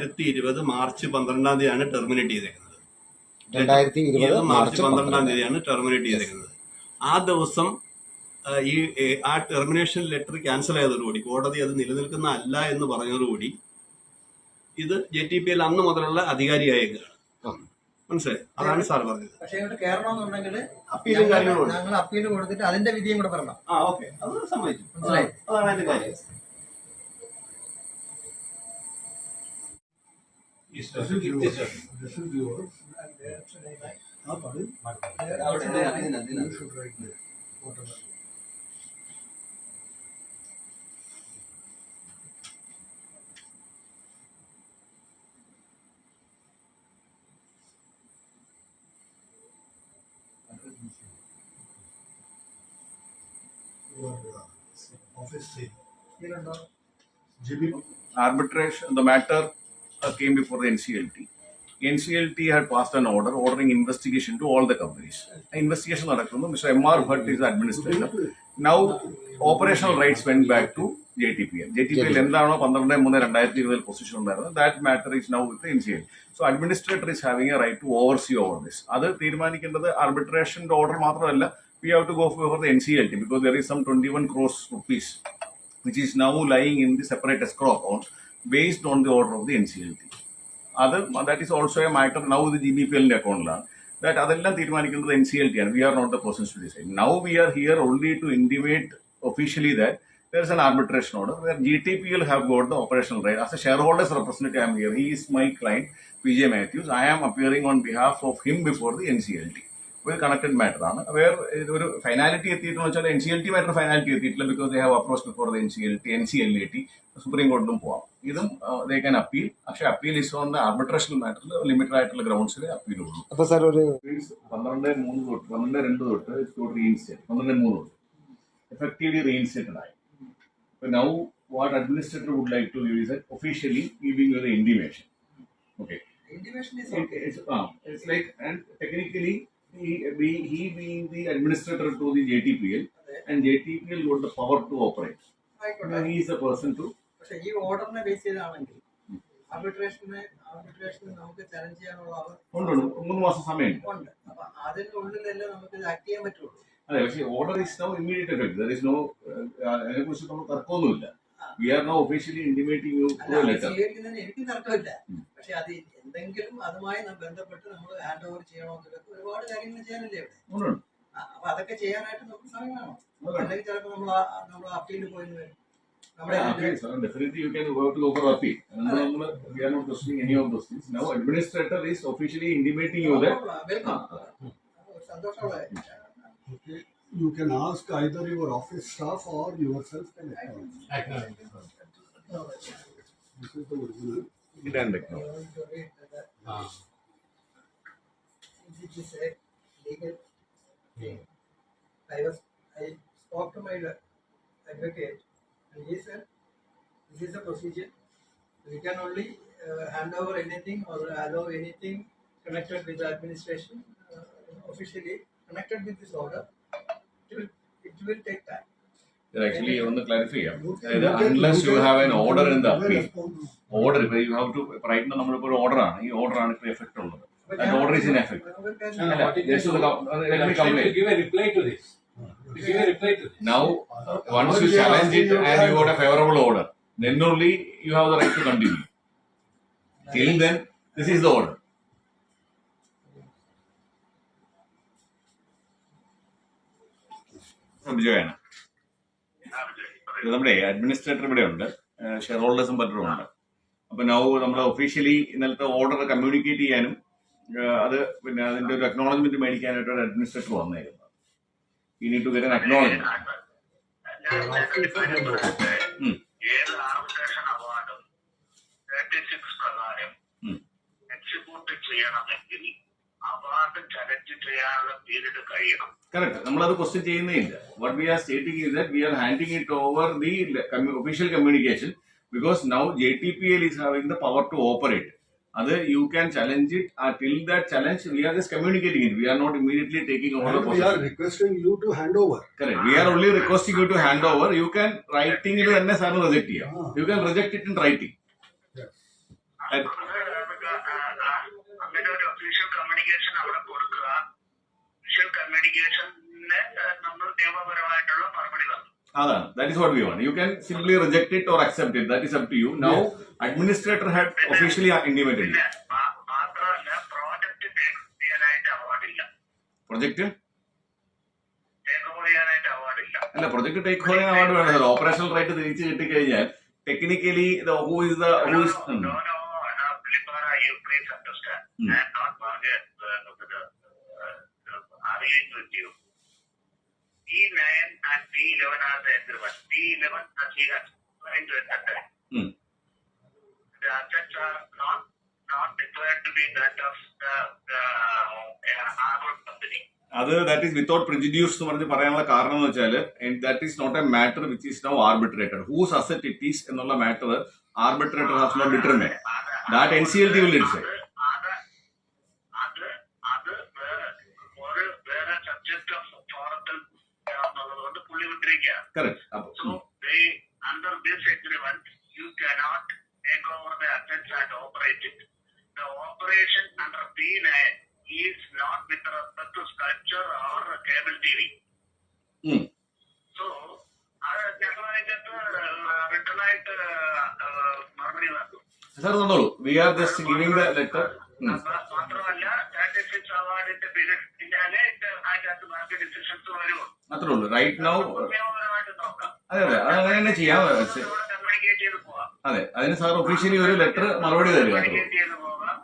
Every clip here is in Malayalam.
2020 മാർച്ച് 12-ാം തീയതിയാണ് ടെർമിനേറ്റ് ചെയ്തേക്കുന്നത്. 2020 മാർച്ച് 12-ാം തീയതിയാണ് ടെർമിനേറ്റ് ചെയ്തേക്കുന്നത്. ആ ദിവസം ആ ടെർമിനേഷൻ ലെറ്റർ ക്യാൻസൽ ചെയ്തതോടുകൂടി കോടതി അത് നിലനിൽക്കുന്ന അല്ല എന്ന് പറഞ്ഞതോടുകൂടി ഇത് JTPL അന്ന് മുതലുള്ള അധികാരിയായേക്കാണ്. മനസ്സിലായി? അതാണ് സാർ പറഞ്ഞത്. പക്ഷേ കേരളമെന്നുണ്ടെങ്കിൽ അപ്പീലും കാര്യങ്ങളും ഞങ്ങൾ അപ്പീൽ കൊടുത്തിട്ട് അതിന്റെ വിധിയും കൂടെ പറയണം. ഓക്കെ, അത് സമ്മതിച്ചു. മനസ്സിലായി? അതാണ് അതിന്റെ കാര്യം. Arbitration, the matter came before the NCLT. NCLT had passed an order ordering investigation to all the companies. Investigation നടക്കുന്നു. Mr. M.R. Bhatt is the administrator. Now, operational rights went back to JTPL. JTPL എന്താണോ 12/3/2020 പൊസിഷൻ ഉണ്ടായിരുന്നത്, that matter is now with the NCLT. So, administrator is having a right to oversee over this. അത് തീരുമാനിക്കേണ്ടത് arbitration order മാത്രമല്ല, we have to go for the NCLT because there is some 21 crores rupees which is now lying in the separate escrow account based on the order of the NCLT. That is also a matter now the GBPL account that adellam തീരുമാനിക്കുന്നത് NCLT and we are not the persons to decide. Now we are here only to intimate officially that there is an arbitration order where GTPL have got the operational right. As a shareholders representative I am here. He is my client PJ Matthews. I am appearing on behalf of him before the NCLT. ഒരു കണക്റ്റഡ് മാറ്റർ ആണ്. വേറെ ഒരു ഫൈനാലിറ്റി എത്തിയിട്ടെന്ന് വെച്ചാൽ NCLT മാറ്റർ ഫൈനാലിറ്റി എത്തിയിട്ടില്ല because they have approach before the NCLAT. Supreme കോടതിയിലും പോവാം. ഇതും ദേ ക്യാൻ അപ്പീൽ. പക്ഷേ appeal is on the arbitration മാറ്ററിൽ ലിമിറ്റഡ് ആയിട്ടുള്ള ഗ്രൗണ്ട്സിൽ അപ്പീൽ ഉള്ളൂ. അപ്പോൾ സാർ ഒരു 12/2 തൊട്ട് റീഇൻസ്റ്റേറ്റ് 12/3 തൊട്ട് എഫക്റ്റീവ്ലി റീഇൻസ്റ്റേറ്റഡ് ആയി. Now what administrator would like to you is officially giving you the intimation. Okay, it's like and technically he being the administrator to the JTPL and JTPL got the power to operate. He is a person to. പക്ഷേ ഈ ഓർഡറിനെ ബേസ് ചെയ്താണെങ്കിൽ ആർബിട്രേഷൻ നമുക്ക് ചലഞ്ച് ചെയ്യാനുള്ള 3 മാസം സമയം ഉണ്ട്. അപ്പൊ അതിന്റെ ഉള്ളിലല്ലേ നമുക്ക് ഇത് ആക്ട് ചെയ്യാൻ പറ്റുള്ളൂ. അതെ, പക്ഷേ order is now immediate effect. There is no, അതിനെക്കുറിച്ച് നമ്മൾ തർക്കമൊന്നുമില്ല. We are now officially intimating you through a letter. എനിക്ക് തർക്കമില്ല. പക്ഷെ അത് എന്തെങ്കിലും അതുമായി ബന്ധപ്പെട്ട് നമ്മൾ ഹാൻഡ് ഓവർ ചെയ്യണമെന്നൊക്കെ ഒരുപാട് കാര്യങ്ങൾ ചെയ്യാനല്ലേ ഇവിടെ. അപ്പൊ അതൊക്കെ ചെയ്യാനായിട്ട് നമുക്ക് സമയം വേണം. അല്ലെങ്കിൽ ചിലപ്പോൾ നമ്മൾ അപ്പീലിൽ പോയി വരും. Definitely you can go for appeal. We are not questioning any of those things. Now administrator is officially intimating you that. സന്തോഷമുള്ള You can ask either your office staff or yourself can acknowledge. This is the original. It and acknowledge. This is a legal thing. I spoke to my advocate and he said this is a procedure. We can only hand over anything or allow anything connected with the administration officially connected with this order. It will take time. Actually, I want to clarify. Unless you have an order in the appeal, order where you have to write the number of order on. This order on effect. That order is in effect. Let me complain. Give a reply to this. Now, once you challenge it and you got a favorable order, then only you have the right to continue. Till then, this is the order. നമ്മുടെ അഡ്മിനിസ്ട്രേറ്റർ ഇവിടെ ഉണ്ട്, ഷെയർ ഹോൾഡേഴ്സും പലരും ഉണ്ട്. അപ്പൊ നൗ നമ്മൾ ഒഫീഷ്യലി ഇന്നലത്തെ ഓർഡർ കമ്മ്യൂണിക്കേറ്റ് ചെയ്യാനും അത് പിന്നെ അതിന്റെ ഒരു അക്നോളജ്മെന്റ് മേടിക്കാനായിട്ടാണ് അഡ്മിനിസ്ട്രേറ്റർ വന്നേക്കുന്നത്. You need to get an acknowledgement. ഏത് ആർബിട്രേഷൻ അവാർഡും 36 പ്രകാരം എക്സിക്യൂട്ട് ചെയ്യണമെങ്കിൽ അവാർഡ് ചലഞ്ച് ചെയ്യാനുള്ള പീരീഡ് കഴിയണം. Correct. നമ്മളത് ക്വസ്റ്റ്യൻ ചെയ്യുന്നേ ഇല്ല. What we are stating is that we are handing it over the official communication because now JTPL is having the power to operate. You can challenge it. Till that challenge, we are just communicating it. We are not immediately taking over the position. We are requesting you to hand over. Correct. We are only requesting you to hand over. You can writing it and reject it. You can reject it in writing. Yes. അങ്ങനെ ഒരു ഒഫീഷ്യൽ കമ്മ്യൂണിക്കേഷൻ അവിടെ കൊടുക്കുക. ഒഫീഷ്യൽ കമ്മ്യൂണിക്കേഷന് നമ്മൾ നിയമപരമായിട്ടുള്ള മറുപടി തന്നു. അതാണ്, that is what we want. You can simply reject it or accept it. That is up to you. Now, administrator had officially intimated you. മാത്രമല്ല പ്രോജക്റ്റ് ടേക്ക് ചെയ്യാനായിട്ട് അവാർഡില്ല. പ്രൊജക്ട് ടേക്ക് ഓവർ ചെയ്യാനായിട്ട് അവാർഡില്ല. അല്ല, പ്രൊജക്ട് ടേക്ക് ഓവർ ചെയ്യാൻ അവാർഡ് വേണം. ഓപ്പറേഷണൽ റൈറ്റ് തിരിച്ചു കിട്ടിക്കഴിഞ്ഞാൽ technically who is the Filipara, you please understand. I am not arguing with you. P9 and P11 are the agreement. P11 he has signed to that time. The assets are not declared to be that of the harbor company. അത് ദാറ്റ് ഈസ് വിത്തൗട്ട് പ്രിജുഡ്യൂസ് എന്ന് പറഞ്ഞ് പറയാനുള്ള കാരണം എന്ന് വെച്ചാൽ that is not a matter which is now arbitrated. Whose asset it is എന്നുള്ള matter arbitrator has not determined. That NCLT will decide. വേറെ സബ്ജക്ട് ഓഫ് ഫോറത്തിൽ എന്നുള്ളതുകൊണ്ട് പുള്ളി വിട്ടിരിക്കുകയാണ്. Correct. So under this agreement you cannot take over the assets and operate it. The operation under P9 is not with respect to sculpture or cable TV. So ഞങ്ങളതിന്റെ റിട്ടേണായിട്ട് മറുപടി നൽകും. സാർ തന്നോളൂ. We are just giving the letter. മാത്രമല്ല 36 അവാർഡിന്റെ പീരീഡ് കഴിഞ്ഞാലേ അതിനകത്ത് ബാക്കി ഡിസിഷൻസ് വരുമോ. അത്രേ ഉള്ളൂ. റൈറ്റ് നൗ നിയമപരമായിട്ട് നോക്കാം. അതെ അത് അങ്ങനെ തന്നെ ചെയ്യാം. കമ്മ്യൂണിക്കേറ്റ് ചെയ്ത് പോവാം. അതെ, അതിന് സാർ ഒഫീഷ്യലി ഒരു ലെറ്റർ മറുപടി തരിക. കമ്മ്യൂണിക്കേറ്റ് ചെയ്ത് പോകാം.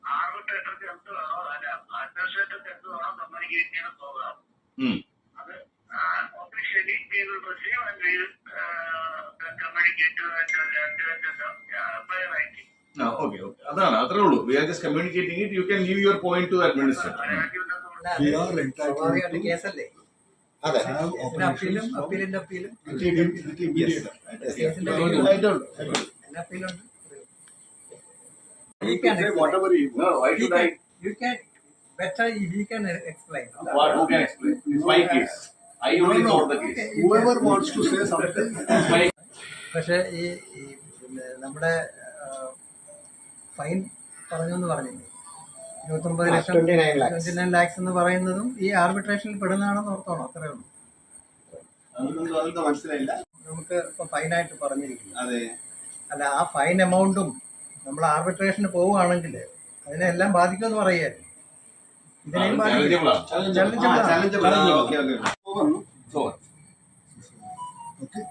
ആർബിട്രേറ്റർക്ക് എന്ത് വേണോ അല്ല അഡ്മിനിസ്ട്രേറ്റർക്ക് എന്ത് വേണോ കമ്മ്യൂണിക്കേറ്റ് ചെയ്ത് പോകാം. അത് officially we will receive and we will communicate to by writing. Okay അതാണ്, അത്രേ ഉള്ളൂ. We are just communicating it. You can give your point to administrator. We are entitled സ്വാഭാവികമായിട്ട് കേസല്ലേ? to have അപ്പീലും അപ്പീലിന്റെ അപ്പീലും immediate. കേസിന്റെ അപ്പീലുണ്ട്. You can explain. Whatever you No, why should I? You can better he can explain. What? Who can explain? It's my case. I only know the case. whoever wants to say something. It's my. പക്ഷെ ഈ നമ്മുടെ ഫൈൻ പറഞ്ഞു എന്ന് പറഞ്ഞില്ലേ, 29 ലക്ഷം 29 lakhs എന്ന് പറയുന്നതും ഈ ആർബിട്രേഷനിൽ പെടുന്നതാണെന്ന് ഓർത്തോണം. അത്രേ ഉള്ളൂ. അതൊന്നും മനസ്സിലായില്ല. നമുക്ക് ഇപ്പൊ ഫൈനായിട്ട് പറഞ്ഞിരിക്കുന്നു. അതെ, അല്ല, ആ ഫൈൻ എമൗണ്ടും നമ്മൾ ആർബിട്രേഷന് പോവുകയാണെങ്കിൽ അതിനെല്ലാം ബാധിക്കുമെന്ന് പറയായിരുന്നു. ഇതിനെയും ബാധിക്കും. Challengeable. Okay. So. Okay.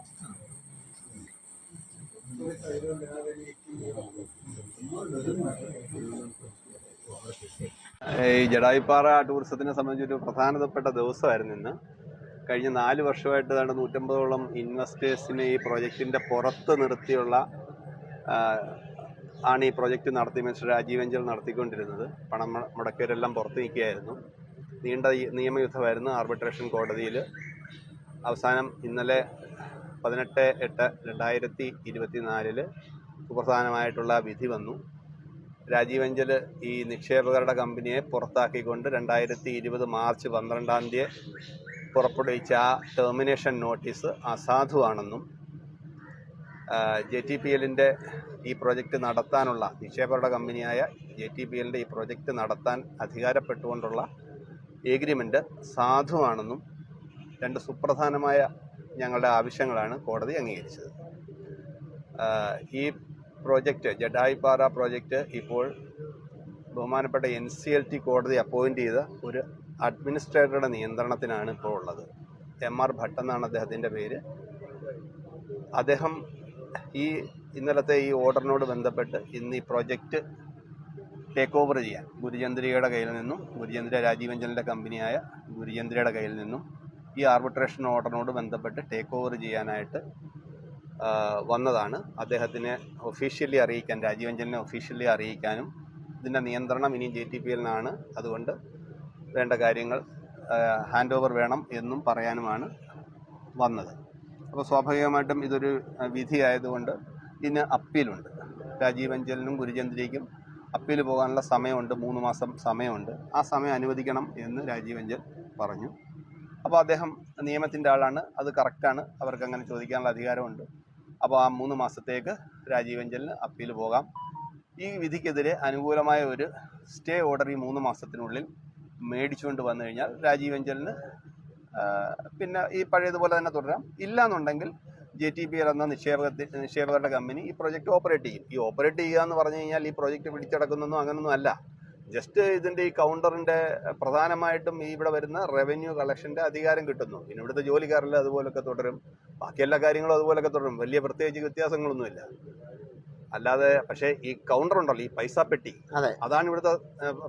ഈ ജഡായിപ്പാറ ടൂറിസത്തിനെ സംബന്ധിച്ചൊരു പ്രധാനപ്പെട്ട ദിവസമായിരുന്നു ഇന്ന്. കഴിഞ്ഞ 4 വർഷമായിട്ട് 150ഓളം ഇൻവെസ്റ്റേഴ്സിനെ ഈ പ്രോജക്റ്റിൻ്റെ പുറത്ത് നിർത്തിയുള്ള ആണ് ഈ പ്രോജക്റ്റ് നടത്തി മിസ്റ്റർ രാജീവ് അഞ്ചൽ നടത്തിക്കൊണ്ടിരുന്നത്. പണം മുടക്കിയവരെല്ലാം പുറത്ത് നിൽക്കുകയായിരുന്നു. നീണ്ട നിയമയുദ്ധമായിരുന്നു ആർബിട്രേഷൻ കോടതിയിൽ. അവസാനം ഇന്നലെ 18/8/2024 സുപ്രധാനമായിട്ടുള്ള വിധി വന്നു. രാജീവ് അഞ്ചൽ ഈ നിക്ഷേപകരുടെ കമ്പനിയെ പുറത്താക്കിക്കൊണ്ട് 2020 മാർച്ച് 12 പുറപ്പെടുവിച്ച ആ ടെർമിനേഷൻ നോട്ടീസ് അസാധുവാണെന്നും JTPLന്റെ ഈ പ്രോജക്റ്റ് നടത്താനുള്ള നിക്ഷേപകരുടെ കമ്പനിയായ JTPLന്റെ ഈ പ്രോജക്റ്റ് നടത്താൻ അധികാരപ്പെട്ടുകൊണ്ടുള്ള എഗ്രിമെൻ്റ് സാധുവാണെന്നും 2 സുപ്രധാനമായ ഞങ്ങളുടെ ആവശ്യങ്ങളാണ് കോടതി അംഗീകരിച്ചത്. ഈ പ്രോജക്റ്റ് ജഡായിപ്പാറ പ്രോജക്റ്റ് ഇപ്പോൾ ബഹുമാനപ്പെട്ട NCLT കോടതി അപ്പോയിൻ്റ് ചെയ്ത ഒരു അഡ്മിനിസ്ട്രേറ്ററുടെ നിയന്ത്രണത്തിനാണ് ഇപ്പോൾ ഉള്ളത്. MR ഭട്ട് എന്നാണ് അദ്ദേഹത്തിൻ്റെ പേര്. അദ്ദേഹം ഇന്നലത്തെ ഈ ഓർഡറിനോട് ബന്ധപ്പെട്ട് ഇന്ന് ഈ പ്രോജക്റ്റ് ടേക്ക് ഓവർ ചെയ്യാൻ ഗുരുചന്ദ്രികയുടെ കയ്യിൽ നിന്നും, ഗുരുചന്ദ്ര രാജീവ് അഞ്ചലിൻ്റെ കമ്പനിയായ ഗുരുചന്ദ്രയുടെ കയ്യിൽ നിന്നും ഈ ആർബിട്രേഷൻ ഓർഡറിനോട് ബന്ധപ്പെട്ട് ടേക്ക് ഓവർ ചെയ്യാനായിട്ട് വന്നതാണ്. അദ്ദേഹത്തിനെ ഒഫീഷ്യലി അറിയിക്കാൻ, രാജീവ് അഞ്ചലിനെ ഒഫീഷ്യലി അറിയിക്കാനും ഇതിൻ്റെ നിയന്ത്രണം ഇനി JTPLനാണ്, അതുകൊണ്ട് വേണ്ട കാര്യങ്ങൾ ഹാൻഡ് ഓവർ വേണം എന്നും പറയാനുമാണ് വന്നത്. അപ്പോൾ സ്വാഭാവികമായിട്ടും ഇതൊരു വിധിയായതുകൊണ്ട് ഇതിന് അപ്പീലുണ്ട്. രാജീവ് അഞ്ചലിനും ഗുരുചന്ദ്രയ്ക്കും അപ്പീൽ പോകാനുള്ള സമയമുണ്ട്, 3 മാസം സമയമുണ്ട്. ആ സമയം അനുവദിക്കണം എന്ന് രാജീവ് അഞ്ചൽ പറഞ്ഞു. അപ്പോൾ അദ്ദേഹം നിയമത്തിൻ്റെ ആളാണ്, അത് കറക്റ്റാണ്, അവർക്ക് അങ്ങനെ ചോദിക്കാനുള്ള അധികാരമുണ്ട്. അപ്പോൾ ആ 3 മാസത്തേക്ക് രാജീവ് അഞ്ചലിന് അപ്പീൽ പോകാം ഈ വിധിക്കെതിരെ അനുകൂലമായ ഒരു സ്റ്റേ ഓർഡർ ഈ 3 മാസത്തിനുള്ളിൽ മേടിച്ചുകൊണ്ട് വന്നു കഴിഞ്ഞാൽ രാജീവ് അഞ്ചലിന് പിന്നെ ഈ പഴയതുപോലെ തന്നെ തുടരാം. ഇല്ലാന്നുണ്ടെങ്കിൽ JTPL എന്ന നിക്ഷേപകരുടെ കമ്പനി ഈ പ്രോജക്റ്റ് ഓപ്പറേറ്റ് ചെയ്യും. ഈ ഓപ്പറേറ്റ് ചെയ്യുക എന്ന് പറഞ്ഞു കഴിഞ്ഞാൽ ഈ പ്രോജക്റ്റ് പിടിച്ചടക്കുന്നൊന്നും അങ്ങനൊന്നും അല്ല. ജസ്റ്റ് ഇതിൻ്റെ ഈ കൗണ്ടറിൻ്റെ പ്രധാനമായിട്ടും ഈ ഇവിടെ വരുന്ന റവന്യൂ കളക്ഷൻ്റെ അധികാരം കിട്ടുന്നു. പിന്നെ ഇവിടുത്തെ ജോലിക്കാരെല്ലാം അതുപോലൊക്കെ തുടരും, ബാക്കി എല്ലാ കാര്യങ്ങളും അതുപോലൊക്കെ തുടരും. വലിയ പ്രത്യേകിച്ച് വ്യത്യാസങ്ങളൊന്നുമില്ല. അല്ലാതെ പക്ഷേ ഈ കൗണ്ടർ ഉണ്ടല്ലോ, ഈ പൈസ പെട്ടി, അതാണ് ഇവിടുത്തെ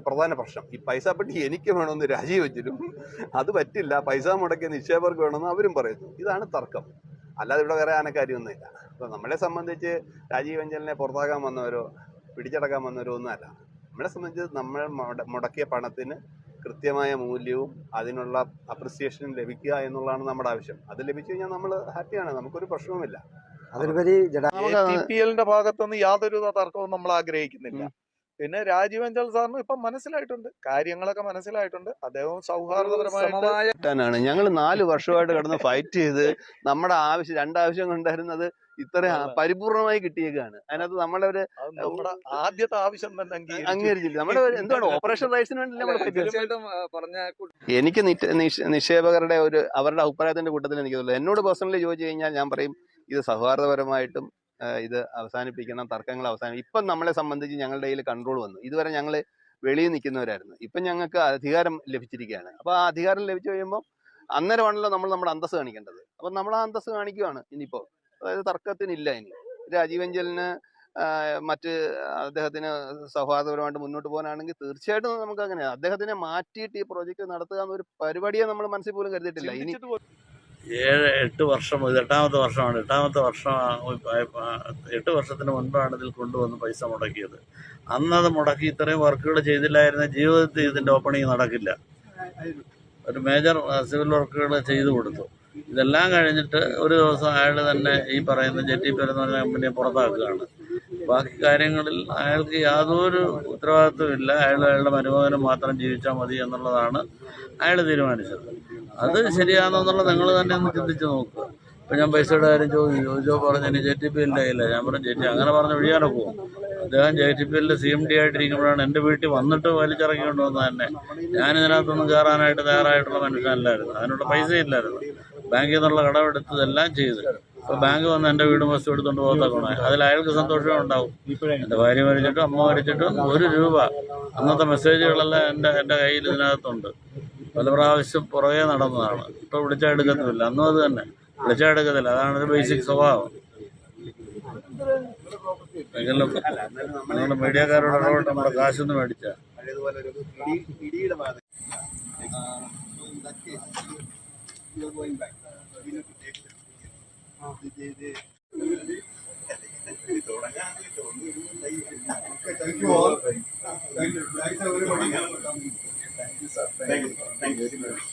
പ്രധാന പ്രശ്നം. ഈ പൈസ പെട്ടി എനിക്ക് വേണമെന്ന് രാജീവ് അഞ്ചലും അത് പറ്റില്ല, പൈസ മുടക്കിയ നിക്ഷേപകർക്ക് വേണമെന്ന് അവരും പറയുന്നു. ഇതാണ് തർക്കം, അല്ലാതെ ഇവിടെ വേറെ ആനക്കാര്യമൊന്നുമില്ല. അപ്പോൾ നമ്മളെ സംബന്ധിച്ച് രാജീവ് അഞ്ചലിനെ പുറത്താക്കാൻ വന്നവരോ പിടിച്ചടക്കാൻ വന്നവരോ ഒന്നുമല്ല. നമ്മളെ സംബന്ധിച്ച് നമ്മൾ മുടക്കിയ പണത്തിന് കൃത്യമായ മൂല്യവും അതിനുള്ള അപ്രിസിയേഷനും ലഭിക്കുക എന്നുള്ളതാണ് നമ്മുടെ ആവശ്യം. അത് ലഭിച്ചു കഴിഞ്ഞാൽ നമ്മൾ ഹാപ്പിയാണ്, നമുക്കൊരു പ്രശ്നവുമില്ല. അതിലുപരി JTPL-ന്റെ ഭാഗത്തുനിന്ന് യാതൊരു തർക്കവും നമ്മൾ ആഗ്രഹിക്കുന്നില്ല. പിന്നെ രാജീവ് അഞ്ചൽ സാറിന് ഇപ്പം മനസ്സിലായിട്ടുണ്ട്, കാര്യങ്ങളൊക്കെ മനസ്സിലായിട്ടുണ്ട്. അദ്ദേഹം സൗഹാർദ്ദപരമായിട്ടാണ്. ഞങ്ങൾ 4 വർഷമായിട്ട് കിടന്ന് ഫൈറ്റ് ചെയ്ത് നമ്മുടെ ആവശ്യം 2 ആവശ്യം ഉണ്ടായിരുന്നത് ഇത്ര പരിപൂർണമായി കിട്ടിയേക്കാണ്. അതിനകത്ത് നമ്മുടെ ആദ്യത്തെ ആവശ്യം തന്നെ അംഗീകരിച്ചില്ല. നമ്മുടെ എന്താണ് ഓപ്പറേഷൻ റൈറ്റ്സിന് വേണ്ടി നമ്മൾ എനിക്ക് നിക്ഷേപകരുടെ അവരുടെ അഭിപ്രായത്തിന്റെ കൂട്ടത്തിൽ എനിക്ക് തോന്നുന്നു. എന്നോട് പേഴ്സണലി ചോദിച്ചു കഴിഞ്ഞാൽ ഞാൻ പറയും ഇത് സൗഹാർദ്ദപരമായിട്ടും ഇത് അവസാനിപ്പിക്കണം, തർക്കങ്ങൾ ഇപ്പം നമ്മളെ സംബന്ധിച്ച് ഞങ്ങളുടെ കയ്യിൽ കൺട്രോൾ വന്നു. ഇതുവരെ ഞങ്ങൾ വെളിയിൽ നിൽക്കുന്നവരായിരുന്നു, ഇപ്പം ഞങ്ങൾക്ക് അധികാരം ലഭിച്ചിരിക്കുകയാണ്. അപ്പോൾ ആ അധികാരം ലഭിച്ചു കഴിയുമ്പോൾ അന്നേരമാണല്ലോ നമ്മൾ നമ്മുടെ അന്തസ്സ് കാണിക്കേണ്ടത്. അപ്പം നമ്മൾ ആ അന്തസ്സ് കാണിക്കുകയാണ് ഇനിയിപ്പോൾ. അതായത് തർക്കത്തിനില്ല ഇനി. രാജീവ് അഞ്ചലിന് മറ്റ് അദ്ദേഹത്തിന് സൗഹാർദ്ദപരമായിട്ട് മുന്നോട്ട് പോകാനാണെങ്കിൽ തീർച്ചയായിട്ടും നമുക്ക് അങ്ങനെയാണ്. അദ്ദേഹത്തിനെ മാറ്റിയിട്ട് ഈ പ്രോജക്റ്റ് നടത്തുക എന്നൊരു പരിപാടിയെ നമ്മൾ മനസ്സിൽ പോലും കരുതിയിട്ടില്ല. ഇനി 8 വർഷം, ഇത് 8ാമത്തെ വർഷമാണ്. 8 വർഷത്തിന് മുൻപാണ് ഇതിൽ കൊണ്ടുവന്ന് പൈസ മുടക്കിയത്. അന്നത് മുടക്കി ഇത്രയും വർക്കുകൾ ചെയ്തില്ലായിരുന്ന ജീവിതത്തിൽ ഇതിൻ്റെ ഓപ്പണിങ് നടക്കില്ല. ഒരു മേജർ സിവിൽ വർക്കുകൾ ചെയ്തു കൊടുത്തു. ഇതെല്ലാം കഴിഞ്ഞിട്ട് ഒരു ദിവസം അയാൾ തന്നെ ഈ പറയുന്ന JTPL എന്ന് പറഞ്ഞ കമ്പനിയെ പുറത്താക്കുകയാണ്. ബാക്കി കാര്യങ്ങളിൽ അയാൾക്ക് യാതൊരു ഉത്തരവാദിത്വം ഇല്ല. അയാളുടെ മരുമകനും മാത്രം ജീവിച്ചാൽ മതി എന്നുള്ളതാണ് അയാൾ തീരുമാനിച്ചത്. അത് ശരിയാണെന്നുള്ളത് നിങ്ങൾ തന്നെ ഒന്ന് ചിന്തിച്ച് നോക്കുക. ഇപ്പം ഞാൻ പൈസയുടെ കാര്യം ചോദിച്ചോ പറഞ്ഞു ഇനി JTPL-ൻ്റെ കയ്യില്ല. ഞാൻ പറഞ്ഞു അങ്ങനെ പറഞ്ഞ് ഒഴിയാനോ പോകും. അദ്ദേഹം JTPL-ൻ്റെ CMD ആയിട്ടിരിക്കുമ്പോഴാണ് എൻ്റെ വീട്ടിൽ വന്നിട്ട് വലിച്ചിറക്കിക്കൊണ്ട് വന്നത് തന്നെ. ഞാനിതിനകത്തൊന്നും കയറാനായിട്ട് തയ്യാറായിട്ടുള്ള മനുഷ്യനല്ലായിരുന്നു, അതിനുള്ള പൈസ ഇല്ലായിരുന്നു. ബാങ്കിൽ നിന്നുള്ള കടമെടുത്തതെല്ലാം ചെയ്ത് ഇപ്പോൾ ബാങ്ക് വന്ന് എൻ്റെ വീടും വസ്തു എടുത്തുകൊണ്ട് പോകത്തക്കണേ അതിൽ അയാൾക്ക് സന്തോഷമേ ഉണ്ടാവും. എൻ്റെ ഭാര്യ മരിച്ചിട്ടും അമ്മ മരിച്ചിട്ടും 1 രൂപ അന്നത്തെ മെസ്സേജുകളെല്ലാം എൻ്റെ കയ്യിൽ ഇതിനകത്തുണ്ട്. പല പ്രാവശ്യം പുറകെ നടന്നതാണ്. ഇപ്പോൾ വിളിച്ചാൽ എടുക്കത്തുമില്ല. അന്നും അത് തന്നെ, വിളിച്ചാൽ എടുക്കത്തില്ല. അതാണ് ഒരു ബേസിക് സ്വഭാവം. എങ്കിലും നമ്മുടെ മീഡിയക്കാരോട് ഇടപെട്ട് നമ്മുടെ കാശൊന്നും മേടിച്ചാൽ Thank you all. Thank you. Thanks everybody. Thank you, sir. Thank you. Thank you very much.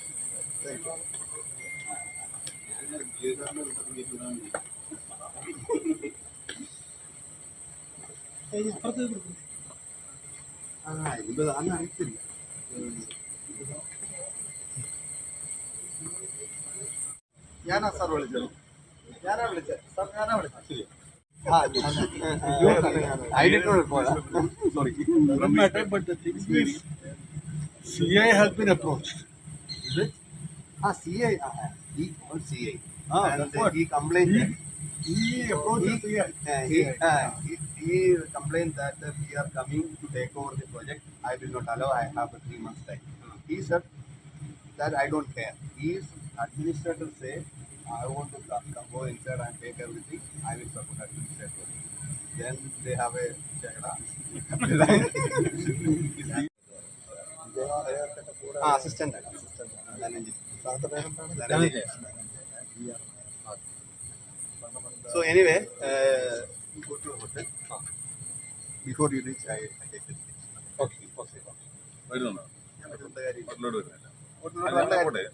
ഞാനാ സാർ വിളിച്ചത്. Sorry. No matter, but the thing is, CI has been approached. Is it? CI. He called CI. That's what. He complained. He approached CI. He complained that we are coming to take over the project. I will not allow. I have a 3 months time. He said that I don't care. His administrator say I want to go inside and take everything. I will support administrator. Then they have a chagda. Assistant. So anyway, Go to the hotel. Before you reach, I take the ticket. Okay. വരുന്നുണ്ടോ?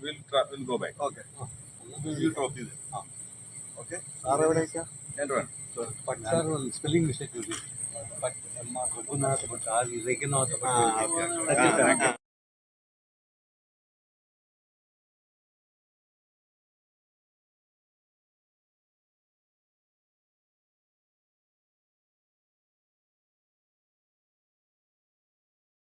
We'll go back. Okay. We'll drop you there. Okay. Sir, എവിടേക്കാ? And run. Sir, spelling mistake you did. But Raghunath, but Raghunath. Okay.